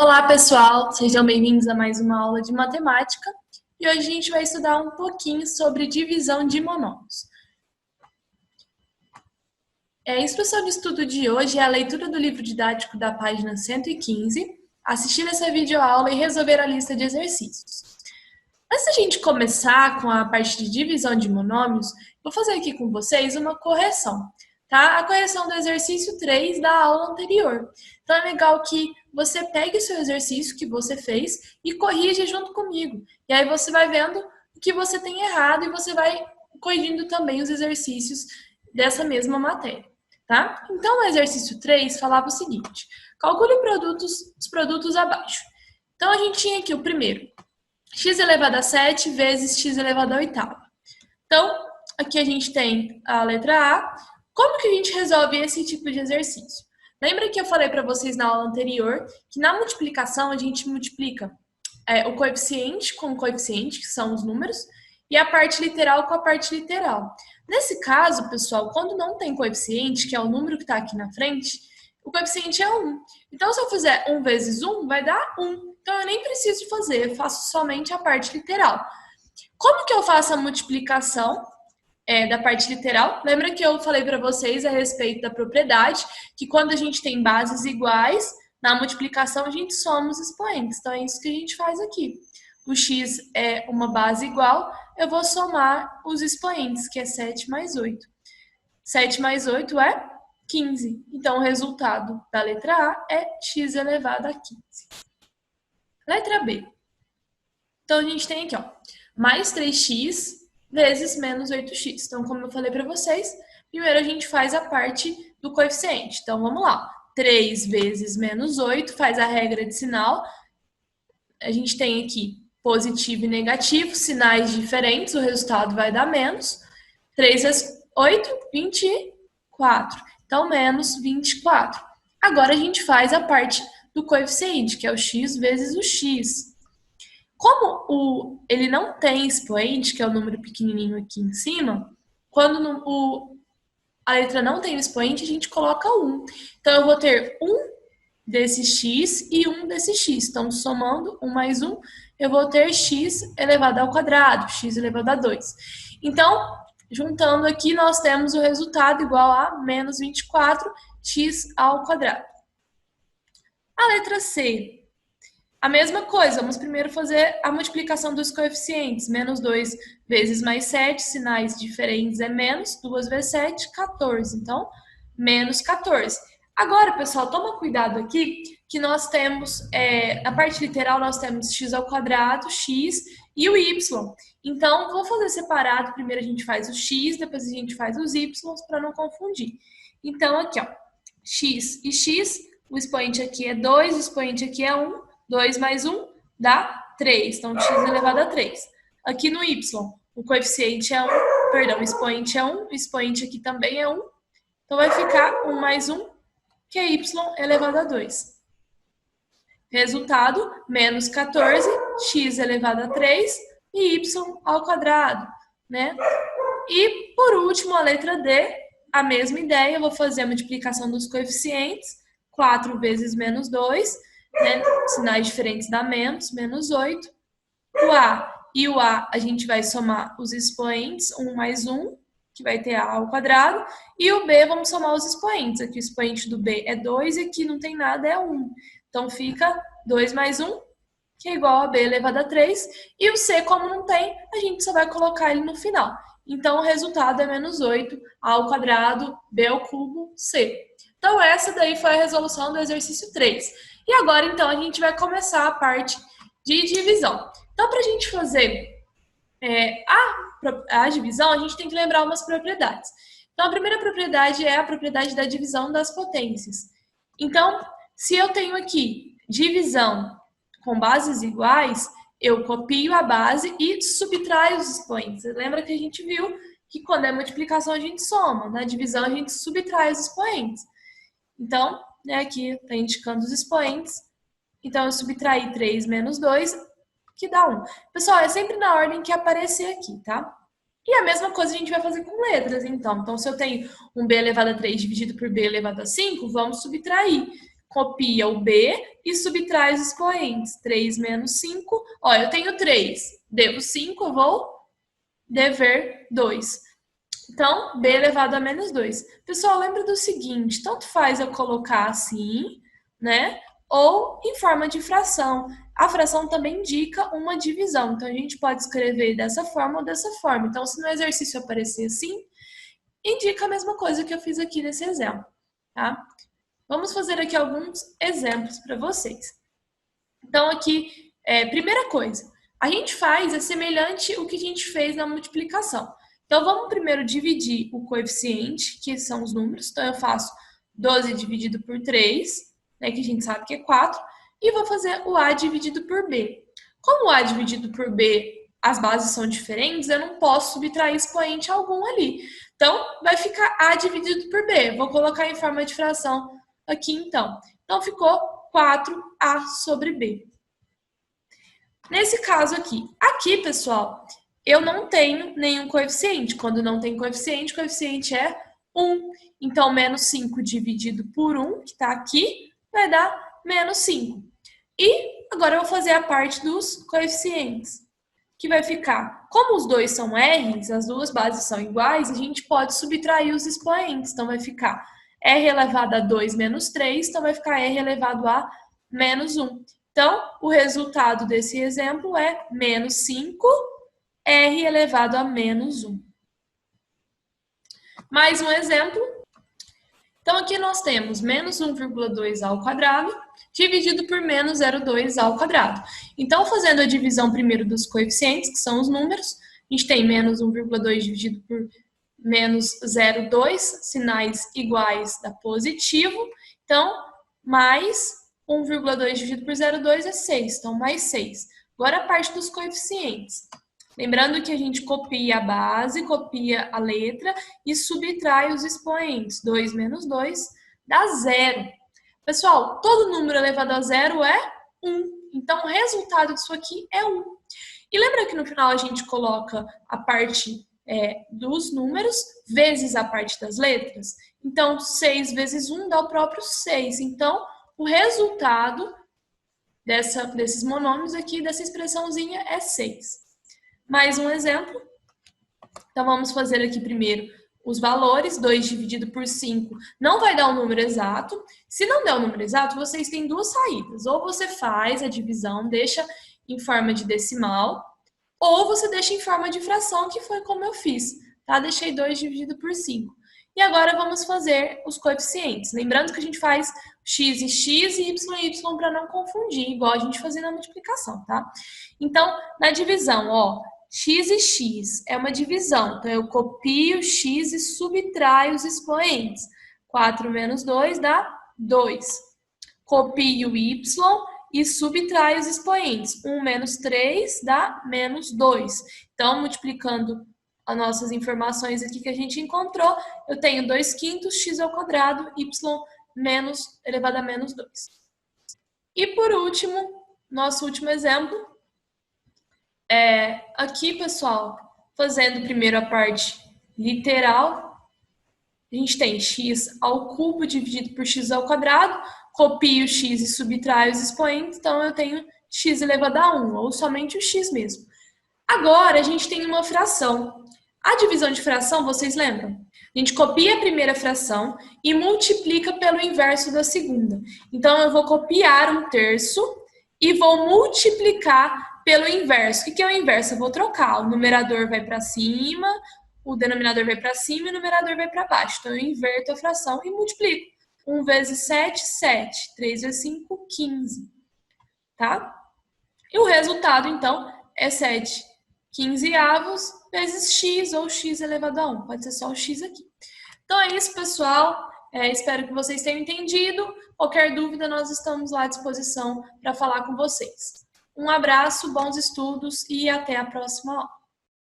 Olá, pessoal! Sejam bem-vindos a mais uma aula de matemática. E hoje a gente vai estudar um pouquinho sobre divisão de monômios. A instrução de estudo de hoje é a leitura do livro didático da página 115, assistir essa videoaula e resolver a lista de exercícios. Antes da gente começar com a parte de divisão de monômios, vou fazer aqui com vocês uma correção, tá? A correção do exercício 3 da aula anterior. Então é legal que você pegue o seu exercício que você fez e corrija junto comigo. E aí você vai vendo o que você tem errado e você vai corrigindo também os exercícios dessa mesma matéria, tá? Então, o exercício 3 falava o seguinte: calcule os produtos abaixo. Então, a gente tinha aqui o primeiro, x elevado a 7 vezes x elevado a oitava. Então, aqui a gente tem a letra A. Como que a gente resolve esse tipo de exercício? Lembra que eu falei para vocês na aula anterior que na multiplicação a gente multiplica o coeficiente com o coeficiente, que são os números, e a parte literal com a parte literal. Nesse caso, pessoal, quando não tem coeficiente, que é o número que está aqui na frente, o coeficiente é 1. Então, se eu fizer 1 vezes 1, vai dar 1. Então, eu nem preciso de fazer, eu faço somente a parte literal. Como que eu faço a multiplicação da parte literal? Lembra que eu falei para vocês a respeito da propriedade, que quando a gente tem bases iguais, na multiplicação a gente soma os expoentes. Então, é isso que a gente faz aqui. O x é uma base igual, eu vou somar os expoentes, que é 7 mais 8. 7 mais 8 é 15. Então, o resultado da letra A é x elevado a 15. Letra B. Então, a gente tem aqui, ó, mais 3x vezes menos 8x. Então, como eu falei para vocês, primeiro a gente faz a parte do coeficiente. Então, vamos lá. 3 vezes menos 8 faz a regra de sinal. A gente tem aqui positivo e negativo, sinais diferentes, o resultado vai dar menos. 3 vezes 8, 24. Então, menos 24. Agora, a gente faz a parte do coeficiente, que é o x vezes o x. Como ele não tem expoente, que é o número pequenininho aqui em cima, quando a letra não tem expoente, a gente coloca 1. Então, eu vou ter 1 desse x e 1 desse x. Então, somando 1 mais 1, eu vou ter x elevado ao quadrado, x elevado a 2. Então, juntando aqui, nós temos o resultado igual a menos 24x ao quadrado. A letra C. A mesma coisa, vamos primeiro fazer a multiplicação dos coeficientes. Menos 2 vezes mais 7, sinais diferentes é menos. 2 vezes 7, 14. Então, menos 14. Agora, pessoal, toma cuidado aqui, que nós temos, na parte literal, nós temos x ao quadrado, x e o y. Então, vou fazer separado. Primeiro a gente faz o x, depois a gente faz os y, para não confundir. Então, aqui, ó, x e x, o expoente aqui é 2, o expoente aqui é 1. 2 mais 1 dá 3. Então, x elevado a 3. Aqui no y, o coeficiente é 1, perdão, o expoente é 1, o expoente aqui também é 1. Então, vai ficar 1 mais 1, que é y elevado a 2. Resultado, menos 14, x elevado a 3 e y ao quadrado, né? E, por último, a letra D, a mesma ideia, eu vou fazer a multiplicação dos coeficientes, 4 vezes menos 2, né? Sinais diferentes dá menos, menos 8. O A e o A, a gente vai somar os expoentes, 1 mais 1, que vai ter A ao quadrado, e o B, vamos somar os expoentes. Aqui o expoente do B é 2 e aqui não tem nada, é 1. Então, fica 2 mais 1, que é igual a B elevado a 3, e o C, como não tem, a gente só vai colocar ele no final. Então, o resultado é menos 8, A ao quadrado, B ao cubo, C. Então, essa daí foi a resolução do exercício 3. E agora, então, a gente vai começar a parte de divisão. Então, para a gente fazer a divisão, a gente tem que lembrar umas propriedades. Então, a primeira propriedade é a propriedade da divisão das potências. Então, se eu tenho aqui divisão com bases iguais, eu copio a base e subtraio os expoentes. Você lembra que a gente viu que quando é multiplicação a gente soma, na divisão a gente subtrai os expoentes. Então, aqui está indicando os expoentes. Então, eu subtraí 3 menos 2, que dá 1. Pessoal, é sempre na ordem que aparecer aqui, tá? E a mesma coisa a gente vai fazer com letras, então. Então, se eu tenho um b elevado a 3 dividido por b elevado a 5, vamos subtrair. copia o B e subtrai os expoentes. 3 menos 5, ó, eu tenho 3, devo 5, eu vou dever 2. Então, B elevado a menos 2. Pessoal, lembra do seguinte, tanto faz eu colocar assim, né? Ou em forma de fração. A fração também indica uma divisão. Então, a gente pode escrever dessa forma ou dessa forma. Então, se no exercício aparecer assim, indica a mesma coisa que eu fiz aqui nesse exemplo, tá? Vamos fazer aqui alguns exemplos para vocês. Então, aqui, primeira coisa, a gente faz semelhante ao que a gente fez na multiplicação. Então, vamos primeiro dividir o coeficiente, que são os números. Então, eu faço 12 dividido por 3, né, que a gente sabe que é 4, e vou fazer o A dividido por B. Como o A dividido por B, as bases são diferentes, eu não posso subtrair expoente algum ali. Então, vai ficar A dividido por B. Vou colocar em forma de fração aqui, então. Então, ficou 4A sobre B. Nesse caso aqui, pessoal, eu não tenho nenhum coeficiente. Quando não tem coeficiente, o coeficiente é 1. Então, menos 5 dividido por 1, que está aqui, vai dar menos 5. E agora eu vou fazer a parte dos coeficientes, que vai ficar, como os dois são R's, as duas bases são iguais, a gente pode subtrair os expoentes. Então, vai ficar R elevado a 2 menos 3, então vai ficar R elevado a menos 1. Então, o resultado desse exemplo é menos 5, R elevado a menos 1. Mais um exemplo. Então, aqui nós temos menos 1,2 ao quadrado dividido por menos 0,2 ao quadrado. Então, fazendo a divisão primeiro dos coeficientes, que são os números, a gente tem menos 1,2 dividido por menos 0,2, sinais iguais dá positivo. Então, mais 1,2 dividido por 0,2 é 6, então mais 6. Agora a parte dos coeficientes. Lembrando que a gente copia a base, copia a letra e subtrai os expoentes. 2 menos 2 dá 0. Pessoal, todo número elevado a 0 é 1. Então, o resultado disso aqui é 1. E lembra que no final a gente coloca a parte dos números vezes a parte das letras? Então, 6 vezes 1 dá o próprio 6. Então, o resultado desses monômios aqui, dessa expressãozinha, é 6. Mais um exemplo. Então, vamos fazer aqui primeiro os valores. 2 dividido por 5 não vai dar o número exato. Se não der o número exato, vocês têm duas saídas. Ou você faz a divisão, deixa em forma de decimal, ou você deixa em forma de fração, que foi como eu fiz, tá? Deixei 2 dividido por 5. E agora vamos fazer os coeficientes. Lembrando que a gente faz x e x e y para não confundir, igual a gente fazia na multiplicação, tá? Então, na divisão, ó, x e x é uma divisão. Então, eu copio x e subtraio os expoentes. 4 menos 2 dá 2. Copio y e subtrai os expoentes. 1 menos 3 dá menos 2. Então, multiplicando as nossas informações aqui que a gente encontrou, eu tenho 2/5 x ao quadrado, y menos elevado a menos 2. E por último, nosso último exemplo, aqui, pessoal, fazendo primeiro a parte literal, a gente tem x ao cubo dividido por x ao quadrado, copio x e subtraio os expoentes, então eu tenho x elevado a 1, ou somente o x mesmo. Agora, a gente tem uma fração. A divisão de fração, vocês lembram? A gente copia a primeira fração e multiplica pelo inverso da segunda. Então, eu vou copiar 1/3 e vou multiplicar pelo inverso. O que é o inverso? Eu vou trocar. O numerador vai para cima, o denominador vai para cima e o numerador vai para baixo. Então, eu inverto a fração e multiplico. 1 vezes 7, 7. 3 vezes 5, 15. Tá? E o resultado, então, é 7/15 vezes x, ou x elevado a 1. Pode ser só o x aqui. Então, é isso, pessoal. Espero que vocês tenham entendido. Qualquer dúvida, nós estamos lá à disposição para falar com vocês. Um abraço, bons estudos e até a próxima aula.